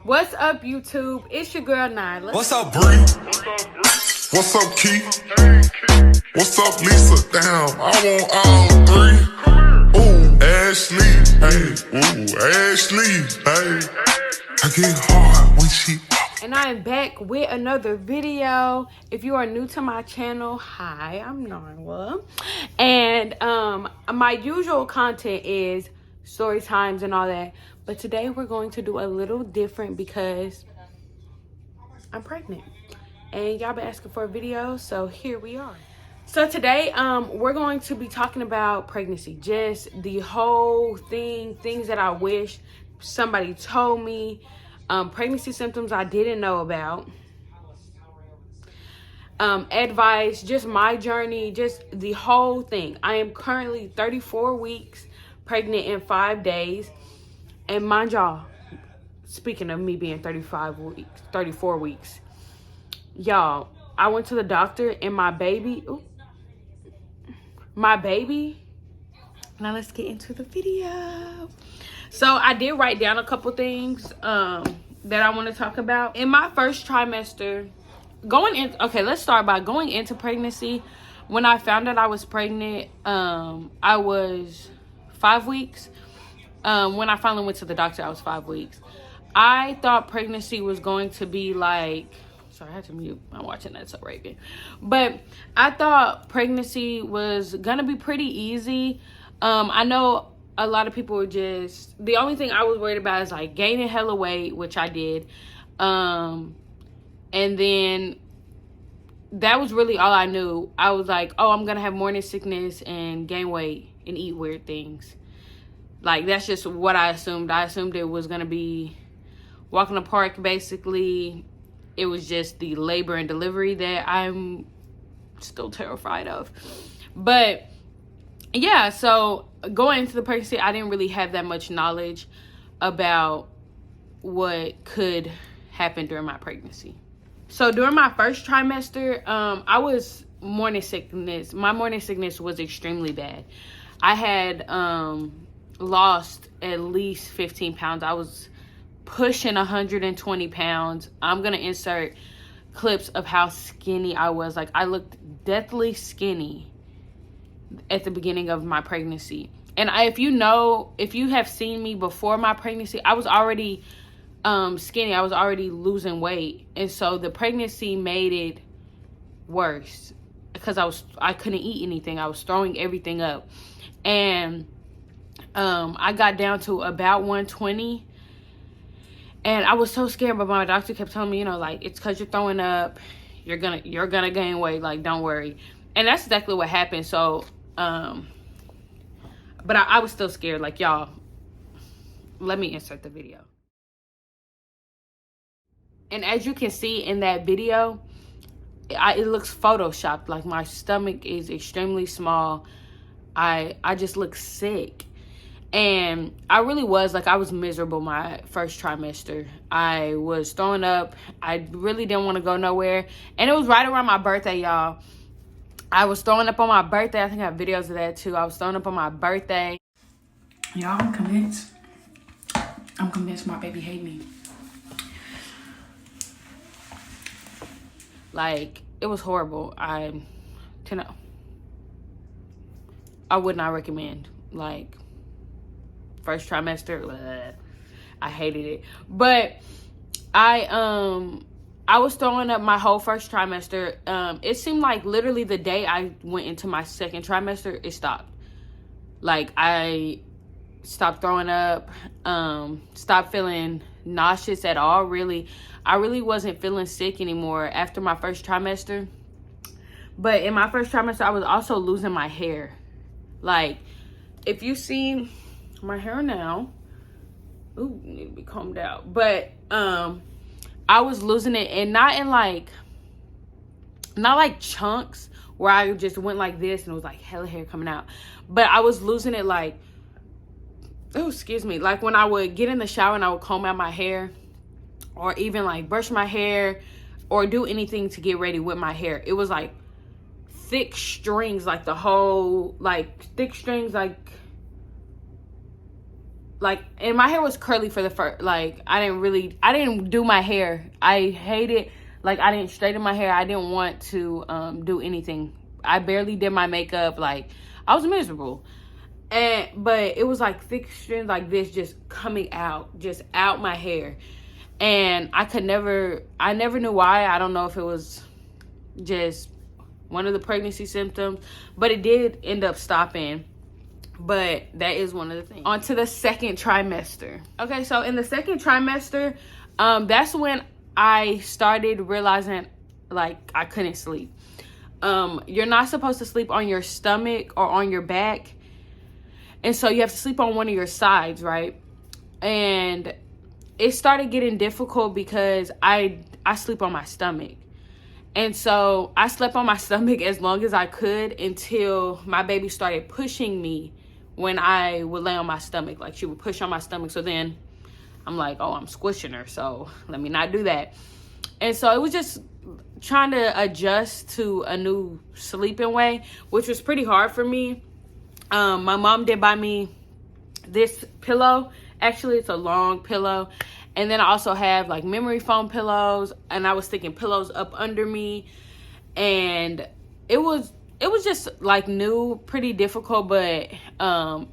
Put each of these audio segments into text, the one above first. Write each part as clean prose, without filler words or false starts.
What's up, YouTube? It's your girl Nyla. What's up, Bree? What's up, Keith? What's up, Lisa? Damn, I want all three. Ooh, Ashley, hey. Ooh, Ashley, hey. I get hard when she. And I am back with another video. If you are new to my channel, hi, I'm Nyla. And my usual content is story times and all that. But today we're going to do a little different because I'm pregnant. And y'all been asking for a video, so here we are. So today, we're going to be talking about pregnancy. Just the whole thing, things that I wish somebody told me. Pregnancy symptoms I didn't know about. Advice, just my journey, just the whole thing. I am currently 34 weeks pregnant in 5 days. And mind y'all, speaking of me being 34 weeks, y'all, I went to the doctor and my baby, now let's get into the video. So I did write down a couple things that I want to talk about. In my first trimester, let's start by going into pregnancy. When I found out I was pregnant, I was 5 weeks. When I finally went to the doctor, I was 5 weeks. I thought pregnancy was going to be like, sorry, I had to mute. I'm watching that so Raven. But I thought pregnancy was gonna be pretty easy. I know a lot of people were just, the only thing I was worried about is like gaining hella weight, which I did. And then that was really all I knew. I was like, oh, I'm gonna have morning sickness and gain weight and eat weird things. Like, that's just what I assumed. I assumed it was going to be walk in the park, basically. It was just the labor and delivery that I'm still terrified of. But, yeah, so going into the pregnancy, I didn't really have that much knowledge about what could happen during my pregnancy. So, during my first trimester, I was morning sickness. My morning sickness was extremely bad. I had lost at least 15 pounds. I was pushing 120 pounds. I'm gonna insert clips of how skinny I was. Like, I looked deathly skinny at the beginning of my pregnancy. And if you have seen me before my pregnancy, I was already skinny. I was already losing weight. And so the pregnancy made it worse because I couldn't eat anything. I was throwing everything up. And I got down to about 120, and I was so scared, but my doctor kept telling me, like, it's because you're throwing up, you're gonna gain weight, like, don't worry. And that's exactly what happened. So but I was still scared. Like, y'all, let me insert the video. And as you can see in that video, it looks photoshopped. Like, my stomach is extremely small. I just look sick. And I really was, like, I was miserable my first trimester. I was throwing up. I really didn't want to go nowhere. And it was right around my birthday, y'all. I was throwing up on my birthday. I think I have videos of that, too. I was throwing up on my birthday. Y'all, I'm convinced my baby hate me. Like, it was horrible. I would not recommend, like, first trimester, bleh, I hated it. But I was throwing up my whole first trimester. It seemed like literally the day I went into my second trimester, it stopped. Like, I stopped throwing up, stopped feeling nauseous at all, really. I really wasn't feeling sick anymore after my first trimester. But in my first trimester, I was also losing my hair. Like, if you see my hair now, need to be combed out. But I was losing it, and not like chunks where I just went like this and it was like hella hair coming out. But I was losing it like, like when I would get in the shower and I would comb out my hair, or even like brush my hair or do anything to get ready with my hair, it was like thick strings, like the whole, like thick strings, like like, and my hair was curly for the first, like, I didn't do my hair. I hated, like, I didn't straighten my hair. I didn't want to do anything. I barely did my makeup. Like, I was miserable. But it was like thick strands like this just coming out, just out my hair. And I never knew why. I don't know if it was just one of the pregnancy symptoms, but it did end up stopping. But that is one of the things. On to the second trimester. Okay, so in the second trimester, that's when I started realizing, like, I couldn't sleep. You're not supposed to sleep on your stomach or on your back. And so you have to sleep on one of your sides, right? And it started getting difficult because I sleep on my stomach. And so I slept on my stomach as long as I could until my baby started pushing me when I would lay on my stomach. Like, she would push on my stomach. So then I'm like, oh, I'm squishing her, so let me not do that. And so it was just trying to adjust to a new sleeping way, which was pretty hard for me. My mom did buy me this pillow. Actually, it's a long pillow. And then I also have like memory foam pillows, and I was sticking pillows up under me. And it was just like new, pretty difficult, but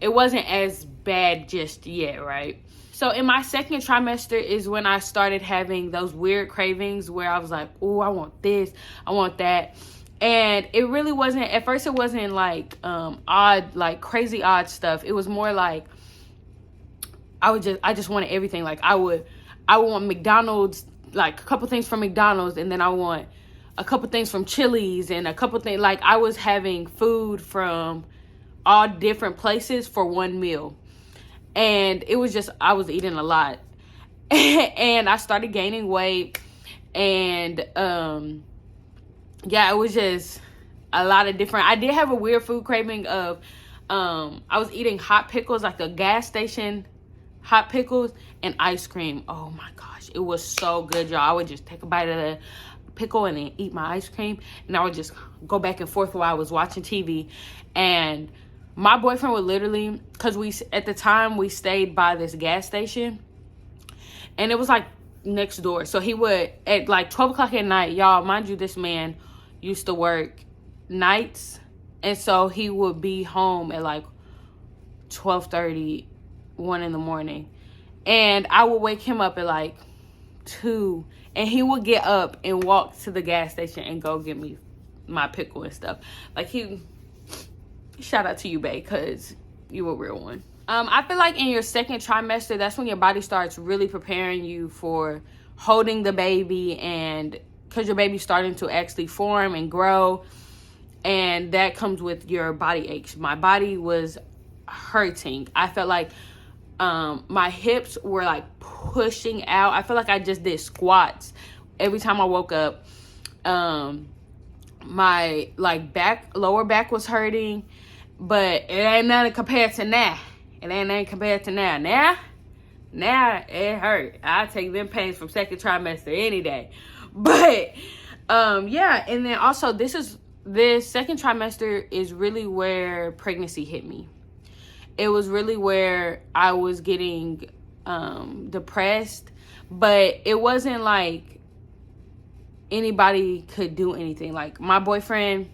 it wasn't as bad just yet, right? So in my second trimester is when I started having those weird cravings where I was like, oh, I want this, I want that. And it really wasn't, at first it wasn't like odd, like crazy odd stuff. It was more like I just wanted everything. Like I would want McDonald's, like a couple things from McDonald's, and then I want a couple things from Chili's and a couple things. Like I was having food from all different places for one meal. And it was just, I was eating a lot. And I started gaining weight. And yeah, it was just a lot of different, I did have a weird food craving of, I was eating hot pickles, like the gas station hot pickles and ice cream. Oh my gosh, it was so good, y'all. I would just take a bite of the pickle and then eat my ice cream, and I would just go back and forth while I was watching TV. And my boyfriend would literally, because at the time we stayed by this gas station, and it was like next door. So he would, at like 12 o'clock at night, y'all, mind you, this man used to work nights, and so he would be home at like 12:30, 1 in the morning, and I would wake him up at like 2, and he would get up and walk to the gas station and go get me my pickle and stuff. Like, shout out to you, babe, because you a real one. I feel like in your second trimester, that's when your body starts really preparing you for holding the baby, and because your baby's starting to actually form and grow, and that comes with your body aches. My body was hurting. I felt like my hips were like pushing out. I felt like I just did squats every time I woke up. My like lower back was hurting, but it ain't nothing compared to now. It ain't nothing compared to now. Now it hurt. I take them pains from second trimester any day. But yeah, and then also this second trimester is really where pregnancy hit me. It was really where I was getting depressed, but it wasn't like anybody could do anything. Like my boyfriend,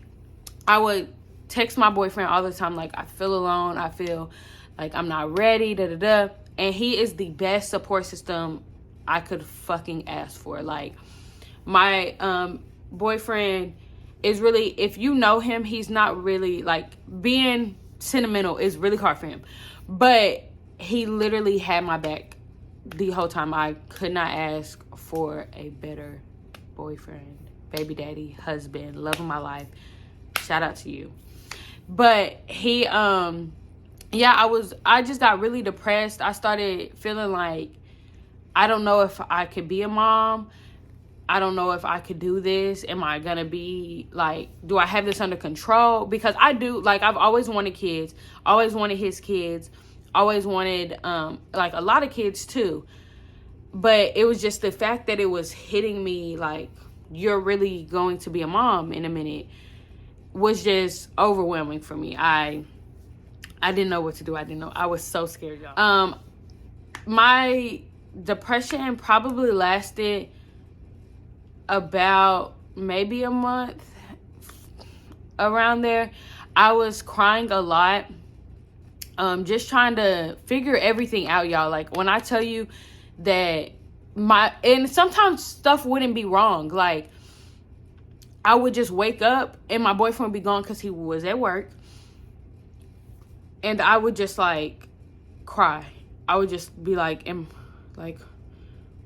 I would text my boyfriend all the time, like, I feel alone, I feel like I'm not ready, and he is the best support system I could fucking ask for. Like, my boyfriend is really, if you know him, he's not really, like, being sentimental is really hard for him, but he literally had my back the whole time. I could not ask for a better boyfriend, baby daddy, husband, love of my life. Shout out to you. But he yeah, I just got really depressed. I started feeling like, I don't know if I could be a mom. I don't know if I could do this. Am I gonna be like, do I have this under control? Because I do, like, I've always wanted kids, always wanted his kids, always wanted like a lot of kids too. But it was just the fact that it was hitting me like, you're really going to be a mom in a minute, was just overwhelming for me. I didn't know what to do. I was so scared, y'all. my depression probably lasted about maybe a month, around there. I was crying a lot, just trying to figure everything out, y'all. Like, when I tell you that and sometimes stuff wouldn't be wrong. Like, I would just wake up and my boyfriend would be gone because he was at work, and I would just like cry. I would just be like,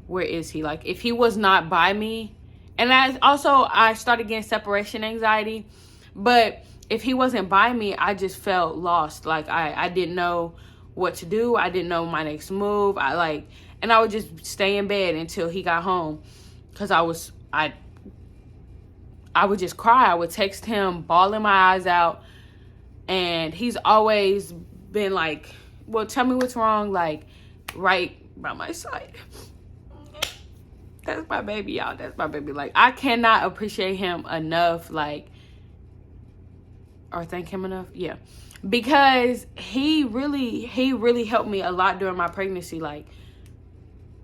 where is he? Like, if he was not by me. And I started getting separation anxiety, but if he wasn't by me, I just felt lost. Like, I didn't know what to do. I didn't know my next move. And I would just stay in bed until he got home, because I would just cry. I would text him, bawling my eyes out, and he's always been like, well, tell me what's wrong, like, right by my side. That's my baby, y'all. That's my baby. Like, I cannot appreciate him enough, like, or thank him enough. Yeah, because he really helped me a lot during my pregnancy. Like,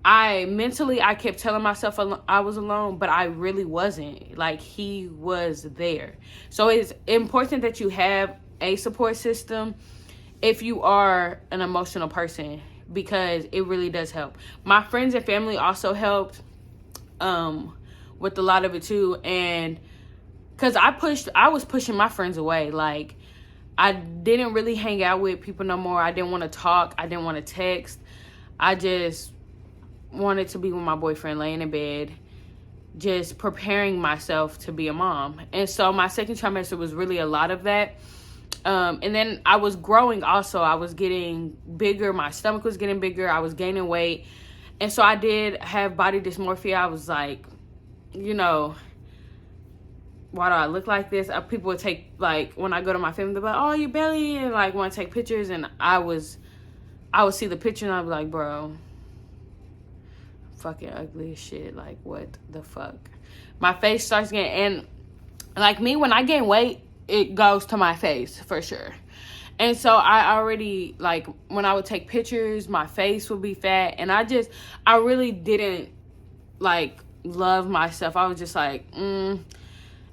I kept telling myself I was alone, but I really wasn't. Like, he was there. So it's important that you have a support system if you are an emotional person, because it really does help. My friends and family also helped with a lot of it too. And because I was pushing my friends away. Like, I didn't really hang out with people no more. I didn't want to talk. I didn't want to text. I just wanted to be with my boyfriend, laying in bed, just preparing myself to be a mom. And so my second trimester was really a lot of that. And then I was growing also. I was getting bigger. My stomach was getting bigger. I was gaining weight. And so I did have body dysmorphia. I was like, you know, why do I look like this? People would take, like, when I go to my family, they're like, oh, your belly, and like want to take pictures. And I would see the picture and I'd be like, bro, fucking ugly as shit. Like, what the fuck? My face starts getting, and like me, when I gain weight, it goes to my face for sure. And so I already, like, when I would take pictures, my face would be fat. And I really didn't, like, love myself. I was just like, And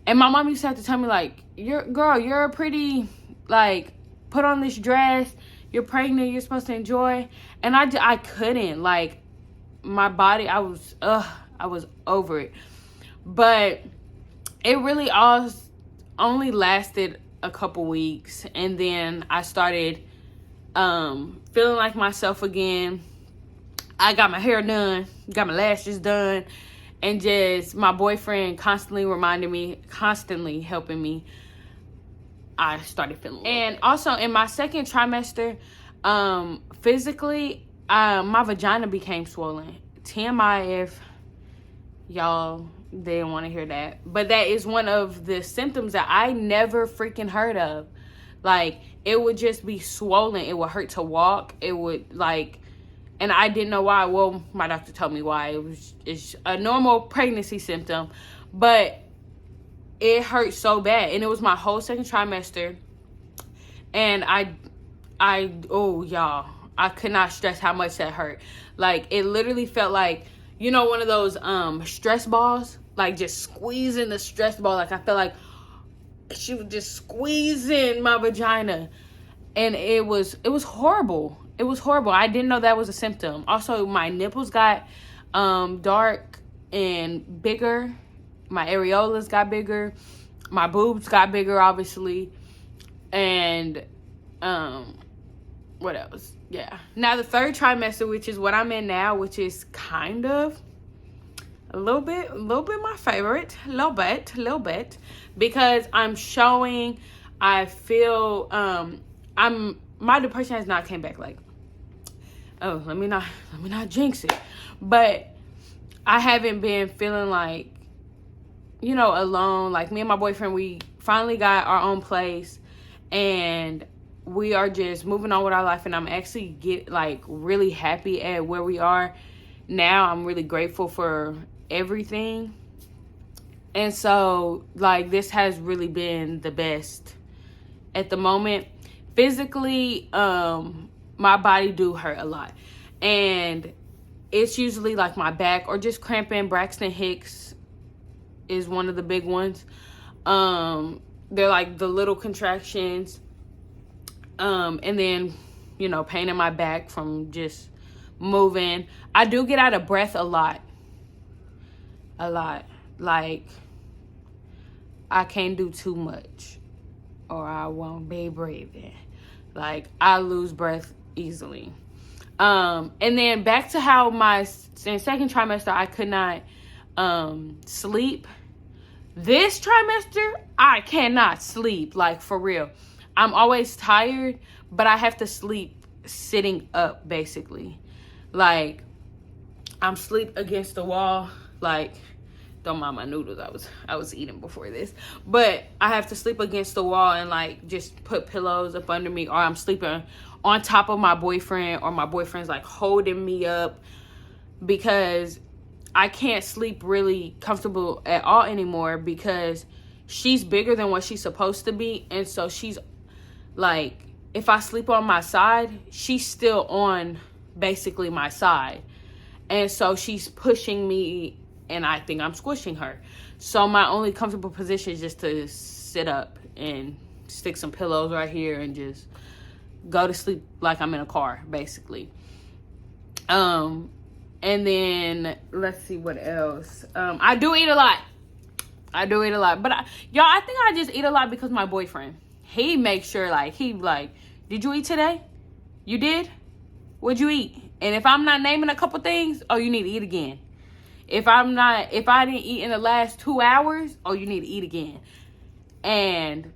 my mom used to have to tell me, like, you're pretty, like, put on this dress. You're pregnant. You're supposed to enjoy. And I couldn't. Like, my body, I was over it. But it really only lasted a couple weeks, and then I started feeling like myself again. I got my hair done, got my lashes done, and just my boyfriend constantly reminding me, constantly helping me. I started feeling. And also in my second trimester, physically, my vagina became swollen. TMI if y'all didn't want to hear that. But that is one of the symptoms that I never freaking heard of. Like, it would just be swollen. It would hurt to walk. It would, like, and I didn't know why. Well, my doctor told me why. It's a normal pregnancy symptom. But it hurt so bad. And it was my whole second trimester. And y'all, I could not stress how much that hurt. Like, it literally felt like, you know, one of those stress balls, like just squeezing the stress ball. Like, I felt like she was just squeezing my vagina, and it was horrible. It was horrible. I didn't know that was a symptom. Also, my nipples got dark and bigger. My areolas got bigger. My boobs got bigger, obviously. And what else? Yeah. Now the third trimester, which is what I'm in now, which is kind of a little bit my favorite, a little bit, because I'm showing, I feel, my depression has not came back. Like, oh, let me not jinx it, but I haven't been feeling like, you know, alone. Like, me and my boyfriend, we finally got our own place, and we are just moving on with our life, and I'm actually really happy at where we are now. I'm really grateful for everything. And so, like, this has really been the best at the moment. Physically, my body do hurt a lot. And it's usually like my back or just cramping. Braxton Hicks is one of the big ones. They're like the little contractions. And then, you know, pain in my back from just moving. I do get out of breath a lot. Like, I can't do too much or I won't be breathing. Like, I lose breath easily. And then back to how my second trimester, I could not sleep. This trimester, I cannot sleep, like, for real. I'm always tired, but I have to sleep sitting up, basically. Like, I'm sleep against the wall. Like, don't mind my noodles. I was eating before this. But I have to sleep against the wall and, like, just put pillows up under me. Or I'm sleeping on top of my boyfriend. Or my boyfriend's, like, holding me up. Because I can't sleep really comfortable at all anymore. Because she's bigger than what she's supposed to be. And so she's, like, if I sleep on my side, she's still on basically my side. And so she's pushing me and I think I'm squishing her. So my only comfortable position is just to sit up and stick some pillows right here and just go to sleep like I'm in a car, basically. And then let's see what else. I do eat a lot. But y'all, I think I just eat a lot because my boyfriend, he makes sure, like, did you eat today? You did? What'd you eat? And if I'm not naming a couple things, oh, you need to eat again. If I didn't eat in the last 2 hours, oh, you need to eat again. And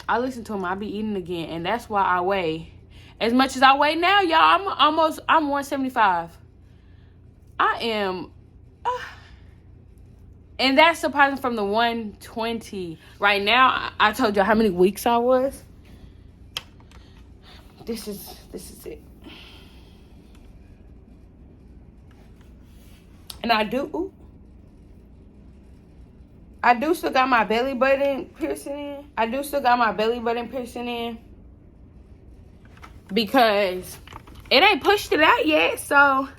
I listen to him, I be eating again. And that's why I weigh as much as I weigh now, y'all. I'm 175. I am, and that's surprising from the 120. Right now, I told you how many weeks I was. This is it. And I do still got my belly button piercing in. Because it ain't pushed it out yet, so.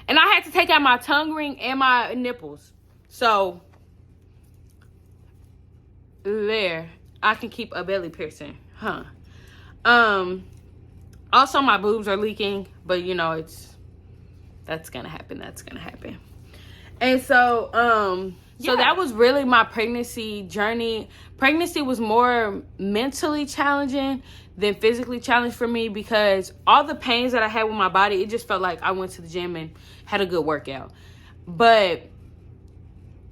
And I had to take out my tongue ring and my nipples. So, there. I can keep a belly piercing. Also, my boobs are leaking. But, you know, that's gonna happen. And so, so that was really my pregnancy journey. Pregnancy was more mentally challenging than physically challenging for me because all the pains that I had with my body, it just felt like I went to the gym and had a good workout. But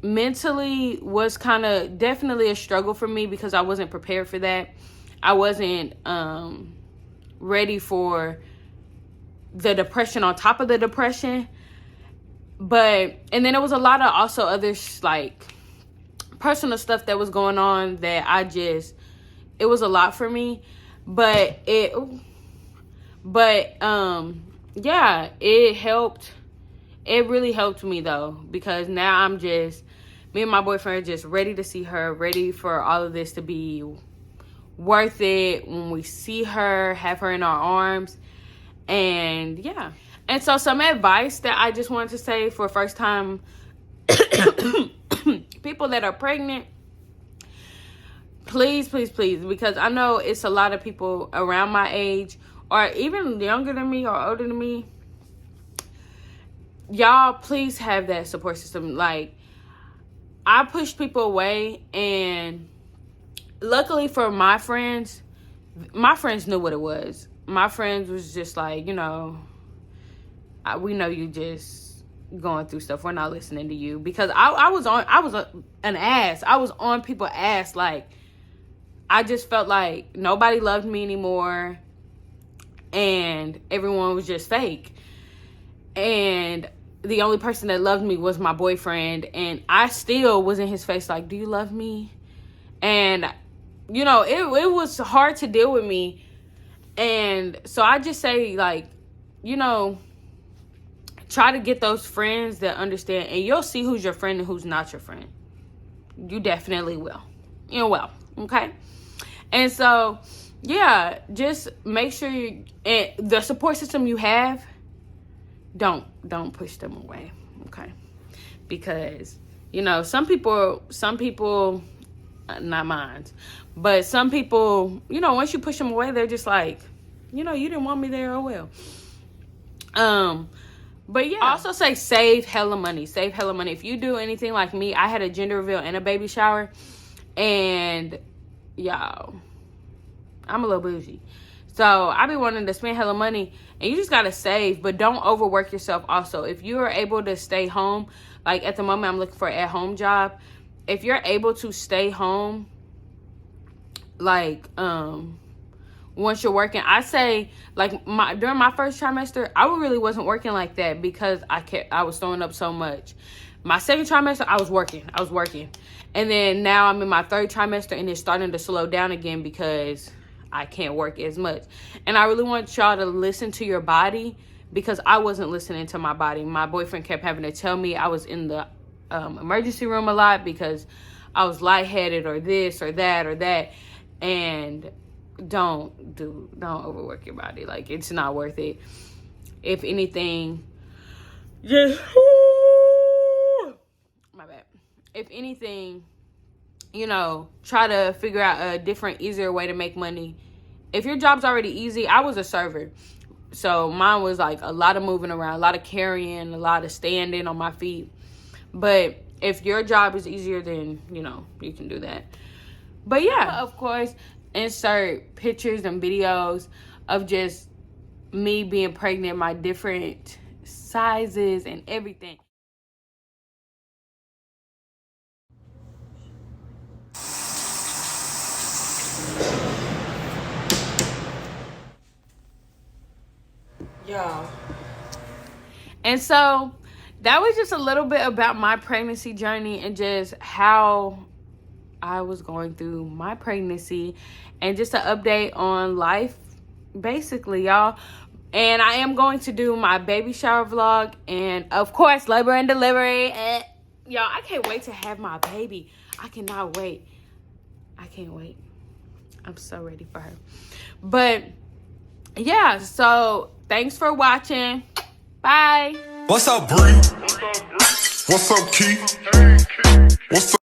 mentally was kind of definitely a struggle for me because I wasn't prepared for that. I wasn't ready for the depression on top of the depression. And then there was a lot of also other, like, personal stuff that was going on that it was a lot for me. Yeah, it helped. It really helped me, though, because now me and my boyfriend are just ready to see her, ready for all of this to be worth it. When we see her, have her in our arms. And yeah. And so some advice that I just wanted to say for first time people that are pregnant, please, because I know it's a lot of people around my age or even younger than me or older than me. Y'all, please have that support system. Like, I pushed people away, and luckily for my friends knew what it was. My friends was just like, you know, we know you just going through stuff. We're not listening to you. Because I was an ass. I was on people's ass. Like, I just felt like nobody loved me anymore. And everyone was just fake. And the only person that loved me was my boyfriend. And I still was in his face like, do you love me? And, you know, it was hard to deal with me. And so I just say, like, you know, try to get those friends that understand. And you'll see who's your friend and who's not your friend. You definitely will. You will. Okay? And so, yeah, just make sure the support system you have, don't push them away, okay? Because, you know, some people, not mine, but some people, you know, once you push them away, they're just like, you know, you didn't want me there, oh well. But yeah, I also say save hella money. Save hella money. If you do anything like me, I had a gender reveal and a baby shower, and y'all, I'm a little bougie. So I be wanting to spend hella money, and you just gotta save, but don't overwork yourself also. If you are able to stay home, like at the moment I'm looking for an at-home job, if you're able to stay home, like, once you're working, I say, like, during my first trimester, I really wasn't working like that because I was throwing up so much. My second trimester, I was working. And then now I'm in my third trimester, and it's starting to slow down again because I can't work as much. And I really want y'all to listen to your body, because I wasn't listening to my body. My boyfriend kept having to tell me I was in the emergency room a lot because I was lightheaded or this or that. And don't overwork your body. Like, it's not worth it. If anything, just my bad. If anything, you know, try to figure out a different, easier way to make money. If your job's already easy, I was a server, so mine was like a lot of moving around, a lot of carrying, a lot of standing on my feet. But if your job is easier, then, you know, you can do that. But yeah, of course, insert pictures and videos of just me being pregnant, my different sizes and everything. Y'all. And so that was just a little bit about my pregnancy journey and just how I was going through my pregnancy, and just an update on life, basically, y'all. And I am going to do my baby shower vlog, and of course, labor and delivery. Y'all, I can't wait to have my baby. I cannot wait. I can't wait. I'm so ready for her. But yeah, so thanks for watching. Bye. What's up, Bree? What's up, Keith? What's up?